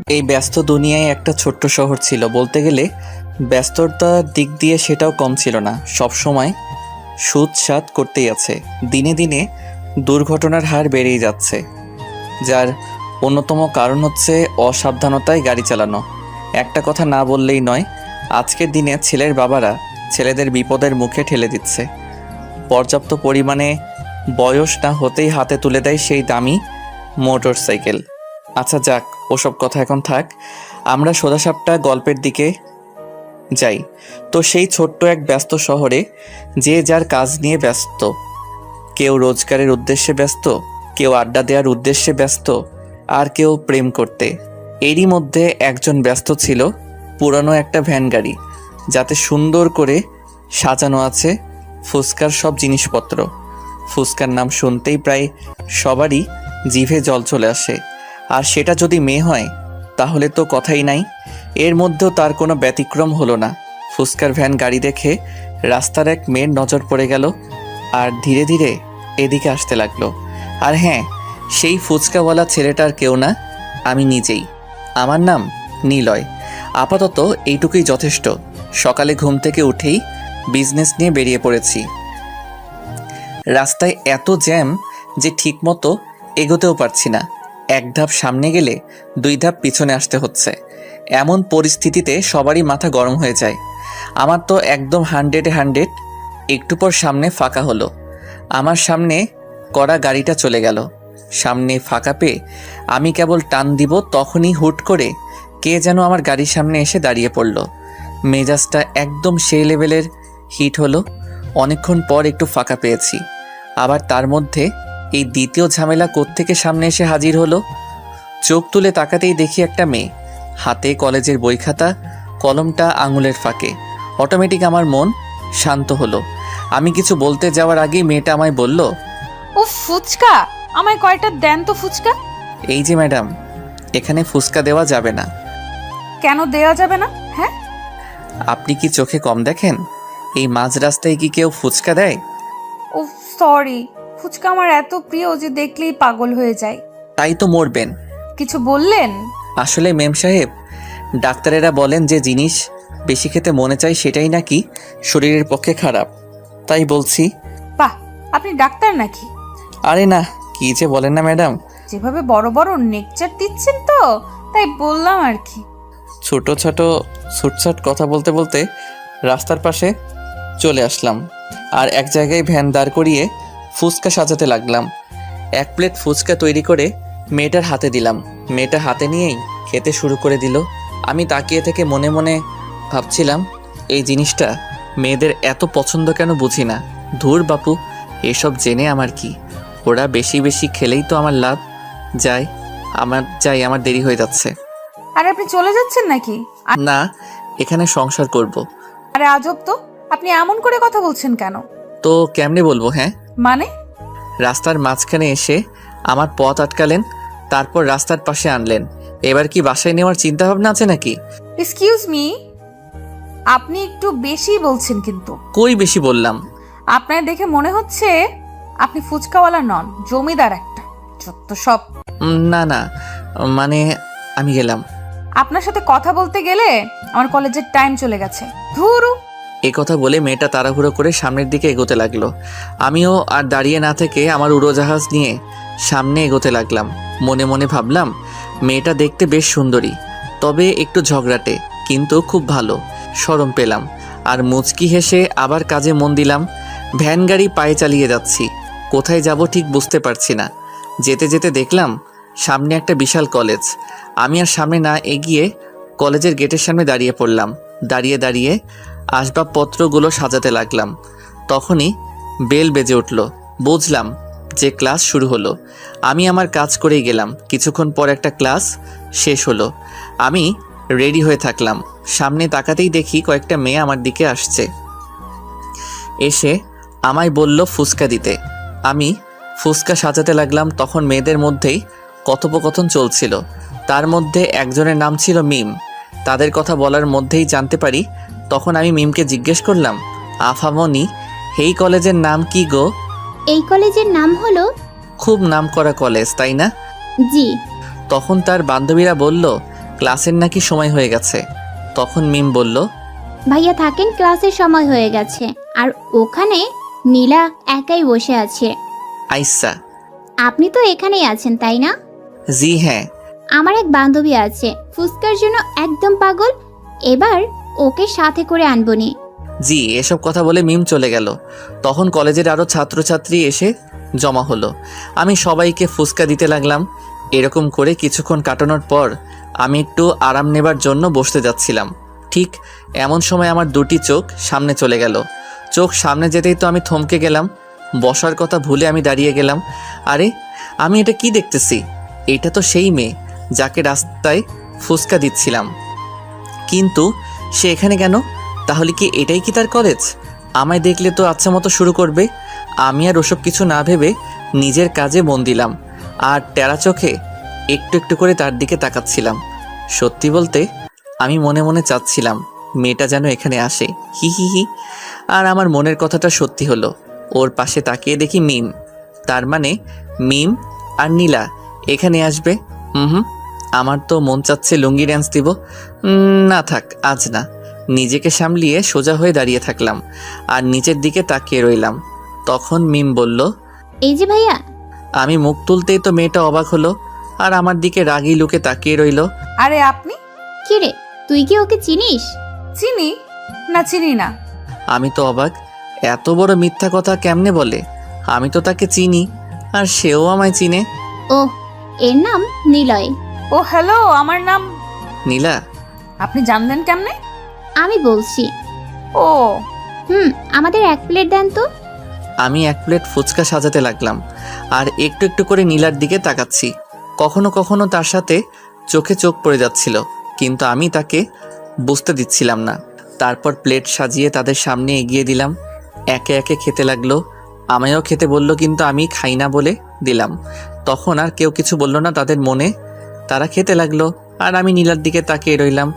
এই ব্যস্ত দুনিয়ায় একটা ছোট্ট শহর ছিল বলতে গেলে। ব্যস্ততার দিক দিয়ে সেটাও কম ছিল না। সব সময় সুদ সাত করতেই আছে। দিনে দিনে দুর্ঘটনার হার বেড়েই যাচ্ছে, যার অন্যতম কারণ হচ্ছে অসাবধানতায় গাড়ি চালানো। একটা কথা না বললেই নয়, আজকের দিনে ছেলের বাবারা ছেলেদের বিপদের মুখে ঠেলে দিচ্ছে। পর্যাপ্ত পরিমাণে বয়স না হতেই হাতে তুলে দেয় সেই দামি মোটর সাইকেল। আচ্ছা যাক, ওসব কথা এখন থাক, আমরা সোজাসাপটা গল্পের দিকে যাই। তো সেই ছোট্ট এক ব্যস্ত শহরে যে যার কাজ নিয়ে ব্যস্ত। কেউ রোজগারের উদ্দেশ্যে ব্যস্ত, কেউ আড্ডা দেওয়ার উদ্দেশ্যে ব্যস্ত, আর কেউ প্রেম করতে। এরই মধ্যে একজন ব্যস্ত ছিল পুরানো একটা ভ্যান গাড়ি, যাতে সুন্দর করে সাজানো আছে ফুচকার সব জিনিসপত্র। ফুচকার নাম শুনতেই প্রায় সবারই জিভে জল চলে আসে, আর সেটা যদি মেয়ে হয় তাহলে তো কথাই নাই। এর মধ্যেও তার কোনো ব্যতিক্রম হলো না। ফুচকার ভ্যান গাড়ি দেখে রাস্তার এক মেয়ের নজর পড়ে গেল, আর ধীরে ধীরে এদিকে আসতে লাগলো। আর হ্যাঁ, সেই ফুচকাওয়ালা ছেলেটার কেউ না, আমি নিজেই। আমার নাম নিলয়। আপাতত এইটুকুই যথেষ্ট। সকালে ঘুম থেকে উঠেই বিজনেস নিয়ে বেরিয়ে পড়েছি। রাস্তায় এত জ্যাম যে ঠিকমতো এগোতেও পারছি না। এক ধাপ সামনে গেলে দুই ধাপ পিছনে আসতে হচ্ছে। এমন পরিস্থিতিতে সবারই মাথা গরম হয়ে যায়। আমার তো একদম 100-এ 100। একটু পর সামনে ফাঁকা হলো। আমার সামনে করা গাড়িটা চলে গেল। সামনে ফাঁকা পেয়ে আমি কেবল টান দিব, তখনই হুট করে কে যেন আমার গাড়ির সামনে এসে দাঁড়িয়ে পড়ল। মেজাজটা একদম সেই লেভেলের হিট হলো। অনেকক্ষণ পর একটু ফাঁকা পেয়েছি। আবার তার মধ্যে এই দ্বিতীয় ঝামেলা কোত্থেকে সামনে এসে হাজির হলো। চোখ তুলে তাকাতেই দেখি একটা মেয়ে, হাতে কলেজের বই খাতা, কলমটা আঙুলের ফাঁকে। অটোমেটিক আমার মন শান্ত হলো। আমি কিছু বলতে যাওয়ার আগেই মেয়েটা আমায় বলল, ও ফুচকা, আমায় কয়টা দেন তো ফুচকা। এই যে ম্যাডাম, এখানে ফুচকা দেওয়া যাবে না। কেন দেওয়া যাবে না? হ্যাঁ, আপনি কি চোখে কম দেখেন? এই মাঝ রাস্তায় কি কেউ ফুচকা দেয়? ও সরি, ফুচকা আমার এত প্রিয় যে দেখলেই পাগল হয়ে যায়। তাই তো মরবেন। কিছু বললেন? আসলে মেম সাহেব, ডাক্তারেরা বলেন যে জিনিস বেশি খেতে মনে চায় সেটাই নাকি শরীরের পক্ষে খারাপ, তাই বলছি। বাহ, আপনি ডাক্তার নাকি? আরে না, কি যে বলেন না ম্যাডাম। যেভাবে বড় বড় নেকচার দিচ্ছেন তো তাই বললাম আর কি। ছোট ছোট ছুটছাট কথা বলতে বলতে রাস্তার পাশে চলে আসলাম, আর এক জায়গায় ভ্যান দাঁড় করিয়ে ফুচকা সাজাতে লাগলাম। এক প্লেট ফুচকা তৈরি করে মেয়েটার হাতে দিলাম। মেয়েটা হাতে নিয়েই খেতে শুরু করে দিল। আমি তাকিয়ে থেকে মনে মনে ভাবছিলাম, এই জিনিসটা মেয়েদের এত পছন্দ কেন বুঝি না। ধুর বাপু, এসব জেনে আমার কি? ওরা বেশি বেশি খেলেই তো আমার লাভ। আমার দেরি হয়ে যাচ্ছে। আরে আপনি চলে যাচ্ছেন নাকি? না, এখানে সংসার করব। আরে আজব তো, আপনি এমন করে কথা বলছেন কেন? তো কেমনে বলবো? হ্যাঁ, মানে? রাস্তার মাঝখানে এসে আমার পথ আটকালেন, তারপর রাস্তার পাশে আনলেন। এবার কি বাসায় নেওয়ার চিন্তা ভাবনা আছে নাকি? এক্সকিউজ মি, আপনি একটু বেশি বলছেন কিন্তু। কই বেশি বললাম? আপনার দেখে মনে হচ্ছে আপনি ফুচকাওয়ালা নন, জমিদার একটা। যত সব। না না, মানে আমি গেলাম। আপনার সাথে কথা বলতে গেলে আমার কলেজের টাইম চলে গেছে। ধুরু। এ কথা বলে মেয়েটা তাড়াহুড়ো করে সামনের দিকে এগোতে লাগলো। আমিও আর দাঁড়িয়ে না থেকে আমার উড়োজাহাজ নিয়ে সামনে এগোতে লাগলাম। মনে মনে ভাবলাম, মেয়েটা দেখতে বেশ সুন্দরী, তবে একটু ঝগড়াটে, কিন্তু খুব ভালো। শরম পেলাম আর মুচকি হেসে আবার কাজে মন দিলাম। ভ্যান গাড়ি পায়ে চালিয়ে যাচ্ছি। কোথায় যাব ঠিক বুঝতে পারছি না। যেতে যেতে দেখলাম সামনে একটা বিশাল কলেজ। আমি আর সামনে না এগিয়ে কলেজের গেটের সামনে দাঁড়িয়ে পড়লাম। দাঁড়িয়ে দাঁড়িয়ে আসবাবপত্রগুলো সাজাতে লাগলাম। তখনই বেল বেজে উঠল। বুঝলাম যে ক্লাস শুরু হলো। আমি আমার কাজ করেই গেলাম। কিছুক্ষণ পর একটা ক্লাস শেষ হলো। আমি রেডি হয়ে থাকলাম। সামনে তাকাতেই দেখি কয়েকটা মেয়ে আমার দিকে আসছে। এসে আমায় বলল ফুচকা দিতে। আমি ফুচকা সাজাতে লাগলাম। তখন মেয়েদের মধ্যেই কথোপকথন চলছিল। তার মধ্যে একজনের নাম ছিল মিম। তাদের কথা বলার মধ্যেই জানতে পারি। তখন আমি মিমকে জিজ্ঞেস করলাম, আফামনি, এই কলেজের নাম কি গো? এই কলেজের নাম হলো। খুব নামকরা কলেজ, তাই না? জি। তখন তার বান্ধবীরা বলল, ক্লাসের নাকি সময় হয়ে গেছে। তখন মিম বলল, ভাইয়া থাকেন, ক্লাসের সময় হয়ে গেছে। আর ওখানে নীলা একাই বসে আছে। আইসা। আপনি তো এখানেই আছেন তাই না? জি হ্যাঁ। আমার এক বান্ধবী আছে, ফুচকার জন্য একদম পাগল। এবার ওকে সাথে করে আনবনি। জি, এসব কথা বলে মিম চলে গেল। তখন কলেজের আরও ছাত্রছাত্রী এসে জমা হলো। আমি সবাইকে ফুসকা দিতে লাগলাম। এরকম করে কিছুক্ষণ কাটানোর পর আমি একটু আরাম নেবার জন্য বসতে যাচ্ছিলাম। ঠিক এমন সময় আমার দুটি চোখ সামনে চলে গেল। চোখ সামনে যেতেই তো আমি থমকে গেলাম। বসার কথা ভুলে আমি দাঁড়িয়ে গেলাম। আরে, আমি এটা কি দেখতেছি? এটা তো সেই মেয়ে যাকে রাস্তায় ফুসকা দিচ্ছিলাম। কিন্তু সে এখানে কেন? তাহলে কি এটাই কি তার কলেজ? আমায় দেখলে তো আচ্ছা মতো শুরু করবে। আমি আর ওসব কিছু না ভেবে নিজের কাজে মন দিলাম আর টেরা চোখে একটু একটু করে তার দিকে তাকাচ্ছিলাম। সত্যি বলতে আমি মনে মনে চাচ্ছিলাম মেয়েটা যেন এখানে আসে। হি হি হি। আর আমার মনের কথাটা সত্যি হলো। ওর পাশে তাকিয়ে দেখি মিম। তার মানে মিম আর নীলা এখানে আসবে। হুম, আমার তো মন চাচ্ছে লুঙ্গি ড্যান্স দিব। না থাক, আজ না। নিজেকে সামলিয়ে সোজা হয়ে দাঁড়িয়ে থাকলাম আর নিচের দিকে তাকিয়ে রইলাম। তখন মিম বলল, এই যে ভাইয়া। আমি মুখ তুলতেই তো মেয়েটা অবাক হলো আর আমার দিকে রাগী লুকে তাকিয়ে রইল। আরে আপনি? কি রে, তুই কি ওকে চিনিস? চিনি না, চিনি না। আমি তো অবাক, এত বড় মিথ্যা কথা কেমনে বলে? আমি তো তাকে চিনি আর সেও আমায় চিনে। ও, এর নাম নিলয়। ও হ্যালো, আমার নাম। নীলা? আপনি জানলেন কেমনে? আমি বলছি। ও আমাদের এক প্লেট দেন তো। আমি এক প্লেট ফুচকা সাজাতে লাগলাম আর একটু একটু করে নীলার দিকে তাকাচ্ছি। কখনো কখনো তার সাথে চোখে চোখ পড়ে যাচ্ছিল, কিন্তু আমি তাকে বুঝতে দিচ্ছিলাম না। তারপর প্লেট সাজিয়ে তাদের সামনে এগিয়ে দিলাম। একে একে খেতে লাগলো। আমায়ও খেতে বলল, কিন্তু আমি খাই না বলে দিলাম। তখন আর কেউ কিছু বলল না তাদের মনে। তারা খেতে লাগলো আর আমি নীলার দিকে তাকিয়ে রইলাম।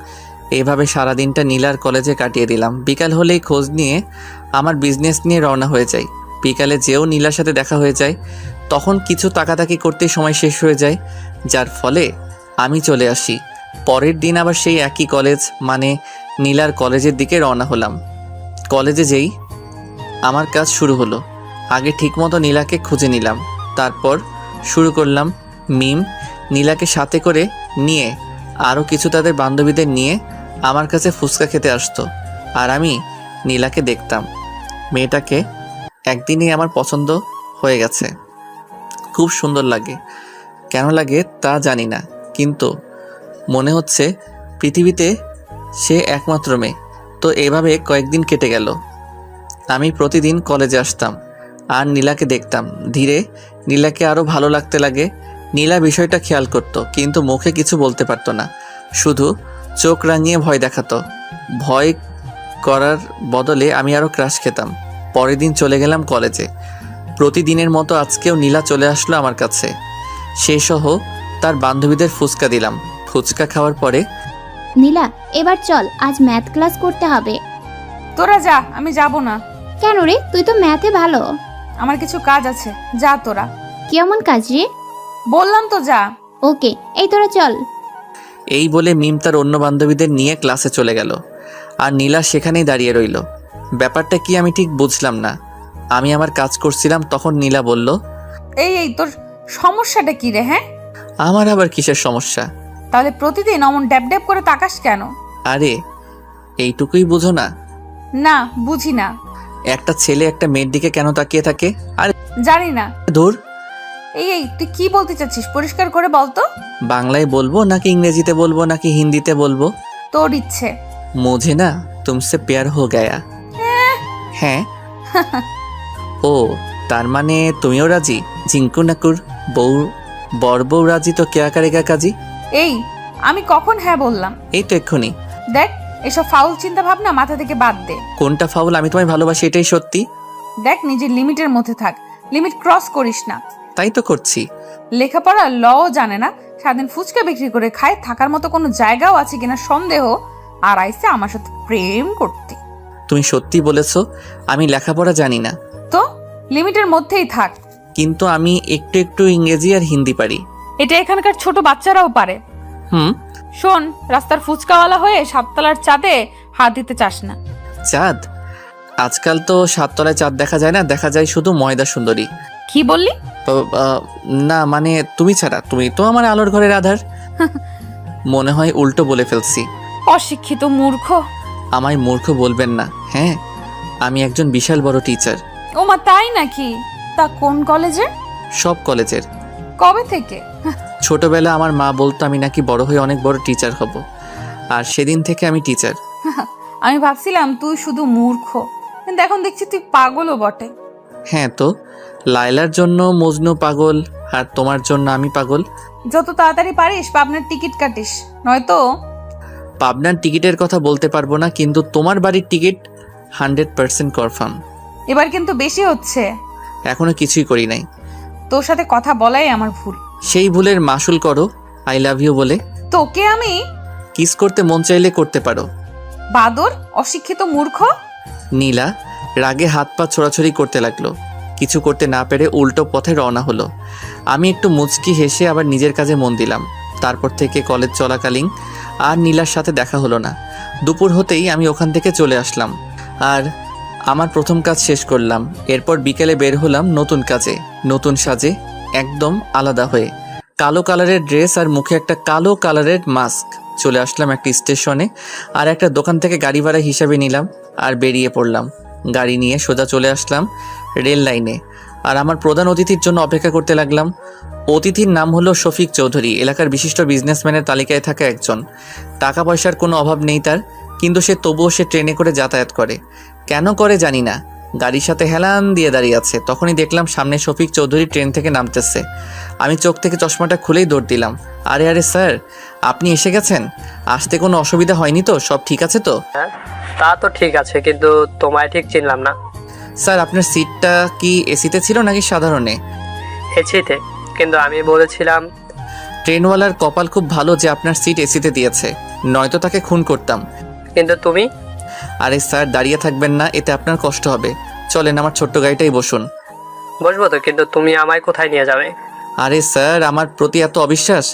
এইভাবে সারাদিনটা নীলার কলেজে কাটিয়ে দিলাম। বিকাল হলেই খোঁজ নিয়ে আমার বিজনেস নিয়ে রওনা হয়ে যাই। বিকালে যেও নীলার সাথে দেখা হয়ে যায়, তখন কিছু তাকাতাকি করতেই সময় শেষ হয়ে যায়, যার ফলে আমি চলে আসি। পরের দিন আবার সেই একই কলেজ, মানে নীলার কলেজের দিকে রওনা হলাম। কলেজে যেই আমার কাজ শুরু হলো। আগে ঠিকমতো নীলাকে খুঁজে নিলাম, তারপর শুরু করলাম। মিম নীলাকে সাথে করে নিয়ে আরও কিছু তাদের বান্ধবীদের নিয়ে আমার কাছে ফুচকা খেতে আসতো আর আমি নীলাকে দেখতাম। মেয়েটাকে একদিনই আমার পছন্দ হয়ে গেছে। খুব সুন্দর লাগে। কেন লাগে তা জানি না, কিন্তু মনে হচ্ছে পৃথিবীতে সে একমাত্র মেয়ে। তো এভাবে কয়েকদিন কেটে গেল। আমি প্রতিদিন কলেজে আসতাম আর নীলাকে দেখতাম। ধীরে নীলাকে আরও ভালো লাগতে লাগে। নীলা বিষয়টা খেয়াল করত, কিন্তু মুখে কিছু বলতে পারতো না, শুধু চোখ রাঙিয়ে ভয় দেখাতো। ভয় করার বদলে আমি আরও ক্রাশ খেতাম। পরের দিন চলে গেলাম কলেজে। প্রতিদিনের মতো আজকেও নীলা চলে আসলো আমার কাছে। সে সহ তার বান্ধবীদের ফুচকা দিলাম। ফুচকা খাওয়ার পরে, নীলা, এবার চল, আজ ম্যাথ ক্লাস করতে হবে। তোরা যা, আমি যাব না। কেন রে, তুই তো ম্যাথে ভালো। আমার কিছু কাজ আছে, যা তোরা। কেমন কাজ রে? বললাম তো যা। ওকে, এই তোরা চল। এই বলে মিম তার অন্য বান্ধবীদের নিয়ে ক্লাসে চলে গেল আর নীলা সেখানেই দাঁড়িয়ে রইল। ব্যাপারটা কি আমি ঠিক বুঝলাম না। আমি আমার কাজ করছিলাম, তখন নীলা বলল, এই তোর সমস্যাটা কি রে? হ্যাঁ, আমার আবার কিসের সমস্যা? তাহলে প্রতিদিন অমন ড্যাব ড্যাব করে তাকাস কেন? আরে, এইটুকুই বুঝো না? না, বুঝি না। একটা ছেলে একটা মেয়ের দিকে কেন তাকিয়ে থাকে? আরে জানি না। ধুর। এই তুই কি বলতে চাচ্ছিস? পরিষ্কার করে বল তো। বাংলায় বলবো নাকি ইংরেজিতে বলবো নাকি হিন্দিতে বলবো? তোর ইচ্ছে। मुझे ना तुमसे प्यार हो गया। হ্যাঁ। ও, তার মানে তুমিও রাজি? জিঙ্কু নাকুর বউ, বর বউ রাজি তো কেয়া করেগা কাজী। এই, আমি কখন হ্যাঁ বললাম? এই তো এক্ষুনি। দেখ, এসব ফাউল চিন্তা ভাবনা মাথা থেকে বাদ দে। কোনটা ফাউল? আমি তোমায় ভালোবাসি, এটাই সত্যি। দেখ, নিজের লিমিটের মধ্যে থাক, লিমিট ক্রস করিস না। তাই তো করছি। লেখাপড়া লও জানে না, সারাদিন ফুচকা বিক্রি করে খায়, থাকার মতো কোনো জায়গাও আছে কিনা সন্দেহ, আর আইসে আমার সাথে প্রেম করতে। তুমি সত্যি বলেছো, আমি লেখাপড়া জানি না। তো লিমিটের মধ্যেই থাক। কিন্তু আমি একটু একটু ইংরেজি আর হিন্দি পারি। এটা এখানকার ছোট বাচ্চারাও পারে। শোন, রাস্তার ফুচকাওয়ালা হয়ে সাততলার চাঁদে হাত দিতে চাস না। চাঁদ? আজকাল তো সাততলায় চাঁদ দেখা যায় না, দেখা যায় শুধু ময়দা সুন্দরী। কি বললি? না মানে তুমি ছাড়া, তুমি তো আমার আলোর ঘরের আধার। মনে হয় উল্টো বলে ফেলছি। অশিক্ষিত মূর্খ। আমায় মূর্খ বলবেন না। হ্যাঁ, আমি একজন বিশাল বড় টিচার। ওমা, তাই নাকি? তা কোন কলেজে? সব কলেজের। কবে থেকে? ছোটবেলা আমার মা বলতো আমি নাকি বড় হয়ে অনেক বড় টিচার হব, আর সেদিন থেকে আমি টিচার। আমি ভাবছিলাম তুই শুধু মূর্খ, কিন্তু এখন দেখছি তুই পাগলও বটে। হ্যাঁ তো, লায়লার জন্য মজনু পাগল, আর তোমার জন্য আমি পাগল। যত তাড়াতাড়ি পারিস পাবনার টিকিট কাটিস, নয়তো। পাবনার টিকিটের কথা বলতে পারবো না, কিন্তু তোমার বাড়ির টিকিট 100% কনফার্ম। এবার কিন্তু বেশি হচ্ছে। এখনো কিছুই করি নাই। তোর সাথে কথা বলাই আমার ভুল। সেই ভুলের মাসুল করো আই লাভ ইউ বলে। তোকে আমি কিস করতে মন চাইলে করতে পারো। বাদর, অশিক্ষিত মূর্খ। নীলা রাগে হাত পা ছোড়াছড়ি করতে লাগলো। কিছু করতে না পেরে উল্টো পথে রওনা হলো। আমি একটু মুচকি হেসে আবার নিজের কাজে মন দিলাম। তারপর থেকে কলেজ চলাকালীন আর নীলার সাথে দেখা হলো না। দুপুর হতেই আমি ওখান থেকে চলে আসলাম আর আমার প্রথম কাজ শেষ করলাম। এরপর বিকেলে বের হলাম নতুন কাজে, নতুন সাজে, একদম আলাদা হয়ে। কালো কালারের ড্রেস আর মুখে একটা কালো কালারের মাস্ক। চলে আসলাম একটা স্টেশনে, আর একটা দোকান থেকে গাড়ি ভাড়া হিসাবে নিলাম আর বেরিয়ে পড়লাম। গাড়ি নিয়ে সোজা চলে আসলাম রেল লাইনে, আর আমার প্রধান অতিথির জন্য অপেক্ষা করতে লাগলাম। অতিথির নাম হলো শফিক চৌধুরী, এলাকার বিশিষ্ট বিজনেসম্যানের তালিকায় থাকা একজন। টাকা পয়সার কোনো অভাব নেই তার, কিন্তু তবুও সে ট্রেনে করে যাতায়াত করে। কেন করে জানি না, গাড়ির সাথে হেলান দিয়ে দাঁড়িয়ে আছে। তখনই দেখলাম সামনে শফিক চৌধুরী ট্রেন থেকে নামতেছে। আমি চোখ থেকে চশমাটা খুলেই দৌড় দিলাম। আরে আরে স্যার, আপনি এসে গেছেন? আসতে কোনো অসুবিধা হয়নি তো? সব ঠিক আছে তো? হ্যাঁ, তা তো ঠিক আছে, কিন্তু তোমায় ঠিক চিনলাম না। স্যার, আপনার সিটটা কি এসিতে ছিল নাকি সাধারণে? এসিতে, কিন্তু আমি বলেছিলাম। ট্রেনওয়ালার কপাল খুব ভালো যে আপনার সিট এসিতে দিয়েছে, নয়তো তাকে খুন করতাম। কিন্তু তুমি? আরে স্যার, দাঁড়িয়ে থাকবেন না, এতে আপনার কষ্ট হবে। চলেন আমার ছোট্ট গাড়িটাই বসুন। বসবো তো, কিন্তু তুমি আমায় কোথায় নিয়ে যাবে? আরে স্যার, আমার প্রতি এত অবিশ্বাস?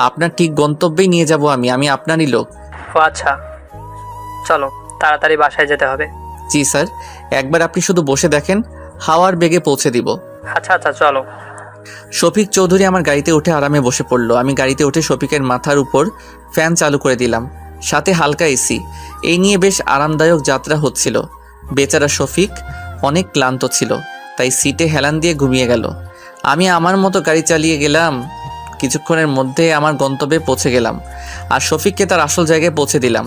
আপনার ঠিক গন্তব্যেই নিয়ে যাব আমি আপনারই লোক। ও আচ্ছা, চলো তাড়াতাড়ি বাসায় যেতে হবে। জি স্যার, একবার আপনি শুধু বসে দেখেন, হাওয়ার বেগে পৌঁছে দিব। আচ্ছা আচ্ছা, চলো। শফিক চৌধুরী আমার গাড়িতে উঠে আরামে বসে পড়লো। আমি গাড়িতে উঠে শফিকের মাথার উপর ফ্যান চালু করে দিলাম, সাথে হালকা এসি। এই নিয়ে বেশ আরামদায়ক যাত্রা হচ্ছিল। বেচারা শফিক অনেক ক্লান্ত ছিল, তাই সিটে হেলান দিয়ে ঘুমিয়ে গেল। আমি আমার মতো গাড়ি চালিয়ে গেলাম। কিছুক্ষণের মধ্যে আমার গন্তব্যে পৌঁছে গেলাম, আর শফিককে তার আসল জায়গায় পৌঁছে দিলাম।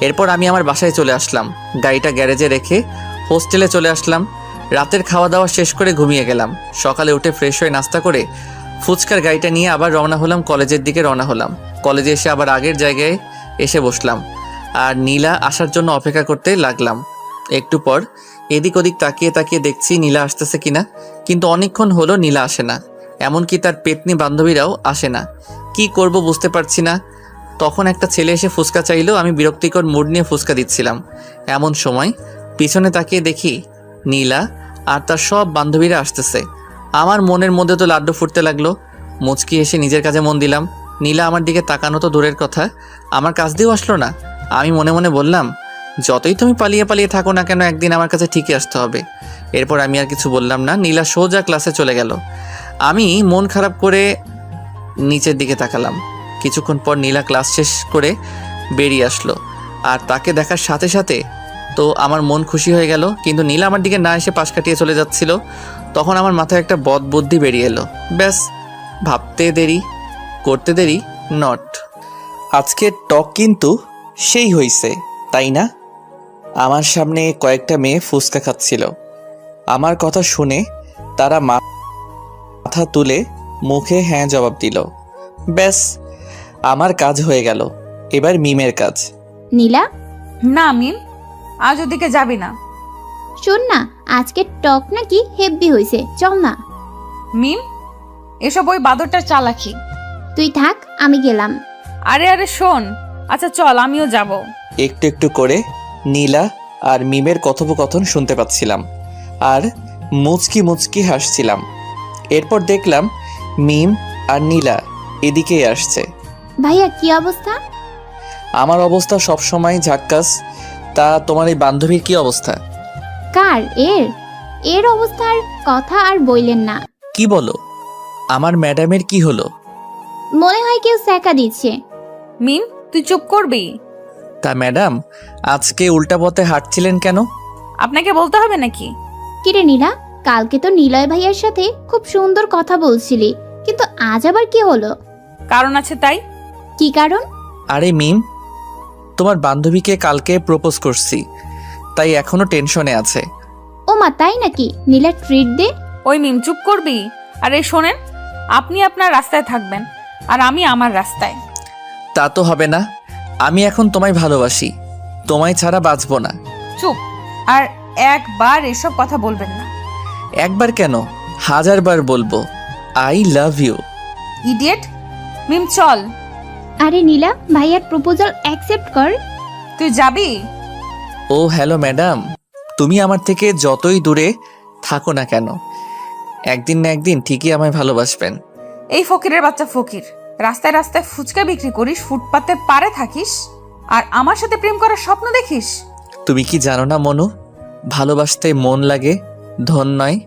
এরপর আমি আমার বাসায় চলে আসলাম। গাড়িটা গ্যারেজে রেখে হোস্টেলে চলে আসলাম। রাতের খাওয়া দাওয়া শেষ করে ঘুমিয়ে গেলাম। সকালে উঠে ফ্রেশ হয়ে নাস্তা করে ফুচকার গাড়িটা নিয়ে আবার রওনা হলাম, কলেজের দিকে রওনা হলাম। কলেজে এসে আবার আগের জায়গায় এসে বসলাম আর নীলা আসার জন্য অপেক্ষা করতে লাগলাম। একটু পর এদিক ওদিক তাকিয়ে তাকিয়ে দেখছি নীলা আসতেছে কিনা, কিন্তু অনেকক্ষণ হলো নীলা আসে না। এমনকি তার পেতনি বান্ধবীরাও আসে না। কি করব বুঝতে পারছি না। তখন একটা ছেলে এসে ফুচকা চাইলো। আমি বিরক্তিকর মুড নিয়ে ফুচকা দিচ্ছিলাম। এমন সময় পিছনে তাকিয়ে দেখি নীলা আর তার সব বান্ধবীরা আসতেছে। আমার মনের মধ্যে তো লাড্ডু ফুটতে লাগলো। মুচকি এসে নিজের কাজে মন দিলাম। নীলা আমার দিকে তাকানো তো দূরের কথা, আমার কাছ দিয়েও আসলো না। আমি মনে মনে বললাম, যতই তুমি পালিয়ে পালিয়ে থাকো না কেন, একদিন আমার কাছে ঠিকই আসতে হবে। এরপর আমি আর কিছু বললাম না। নীলা সোজা ক্লাসে চলে গেল। আমি মন খারাপ করে নিচের দিকে তাকালাম। কিছুক্ষণ পর নীলা ক্লাস শেষ করে বেরিয়ে আসলো, আর তাকে দেখার সাথে সাথে তো আমার মন খুশি হয়ে গেল। কিন্তু নীলা আমার দিকে না এসে পাশ কাটিয়ে চলে যাচ্ছিল। তখন আমার মাথায় একটা বদ বুদ্ধি বেরিয়ে এলো। ব্যাস, ভাবতে দেরি করতে দেরি নট। আজকের টক কিন্তু সেই হইছে, তাই না? আমার সামনে কয়েকটা মেয়ে ফুচকা খাচ্ছিল। আমার কথা শুনে তারা মাথা তুলে মুখে হ্যাঁ জবাব দিল। ব্যাস, আমার কাজ হয়ে গেল। এবার মিমের কাজ। নীলা, না মিম, আজ ওদিকে যাবি না। শোন না, আজকে টক নাকি হেভি হয়েছে, চল না। মিম, এসব ওই বাদরটার চালাকি। তুই থাক, আমি গেলাম। আরে আরে শোন, আচ্ছা চল, আমিও যাব। একটু একটু করে নীলা আর মিমের কথোপকথন শুনতে পাচ্ছিলাম, আর মুচকি মুচকি হাসছিলাম। এরপর দেখলাম মিম আর নীলা এদিকেই আসছে। ভাইয়া কি অবস্থা? আমার অবস্থা সবসময় ঝাক্কাস। তা তোমার এই বান্ধবীর কি অবস্থা? কার? এর অবস্থার কথা আর বললেন না। কি বলো? আমার ম্যাডামের কি হলো? মনে হয় কেউ স্যাকা দিচ্ছে। মিম, তুই চুপ করবি? তা ম্যাডাম, আজকে উল্টা পথে হাঁটছিলেন কেন? আপনাকে বলতে হবে নাকি? কিরে নীলা, কালকে তো নিলয় ভাইয়ের সাথে খুব সুন্দর কথা বলছিলি, কিন্তু আজ আবার কি হলো? কারণ আছে তাই। কি কারণ? আরে মিম, তোমার বান্ধবীকে কালকে প্রপোজ করছি, তাই এখনো টেনশনে আছে। ও মা, তাই নাকি? নীলা ট্রিট দে। ওই মিম, চুপ করবি? আরে শোনেন, আপনি আপনার রাস্তায় থাকবেন আর আমি আমার রাস্তায়। তা তো হবে না, আমি এখন তোমায় ভালোবাসি, তোমায় ছাড়া বাঁচবো না। চুপ। আর একবার এসব কথা বলবেন না। একবার কেন, 1000 বার বলবো, আই লাভ ইউ। ইডিয়েট। মিম চল। আরে নীলা, ভাইয়ার প্রপোজাল অ্যাকসেপ্ট কর। তুই যাবি? ও হ্যালো ম্যাডাম, তুমি আমার থেকে যতই দূরে থাকো না কেন, একদিন না একদিন ঠিকই আমায় ভালোবাসবেন। এই ফকিরের বাচ্চা ফকির, রাস্তায় রাস্তায় ফুচকা বিক্রি করিস, ফুটপাতের পারে থাকিস, আর আমার সাথে প্রেম করার স্বপ্ন দেখিস? তুমি কি জানো না মনু, ভালোবাসতে মন লাগে, ধন নয়।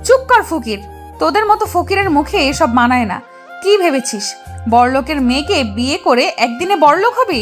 চুপ কর ফকির, তোদের মতো ফকিরের মুখে এসব মানায় না। কি ভেবেছিস বড়লোকের মেয়েকে বিয়ে করে একদিনে বড়লোক হবি?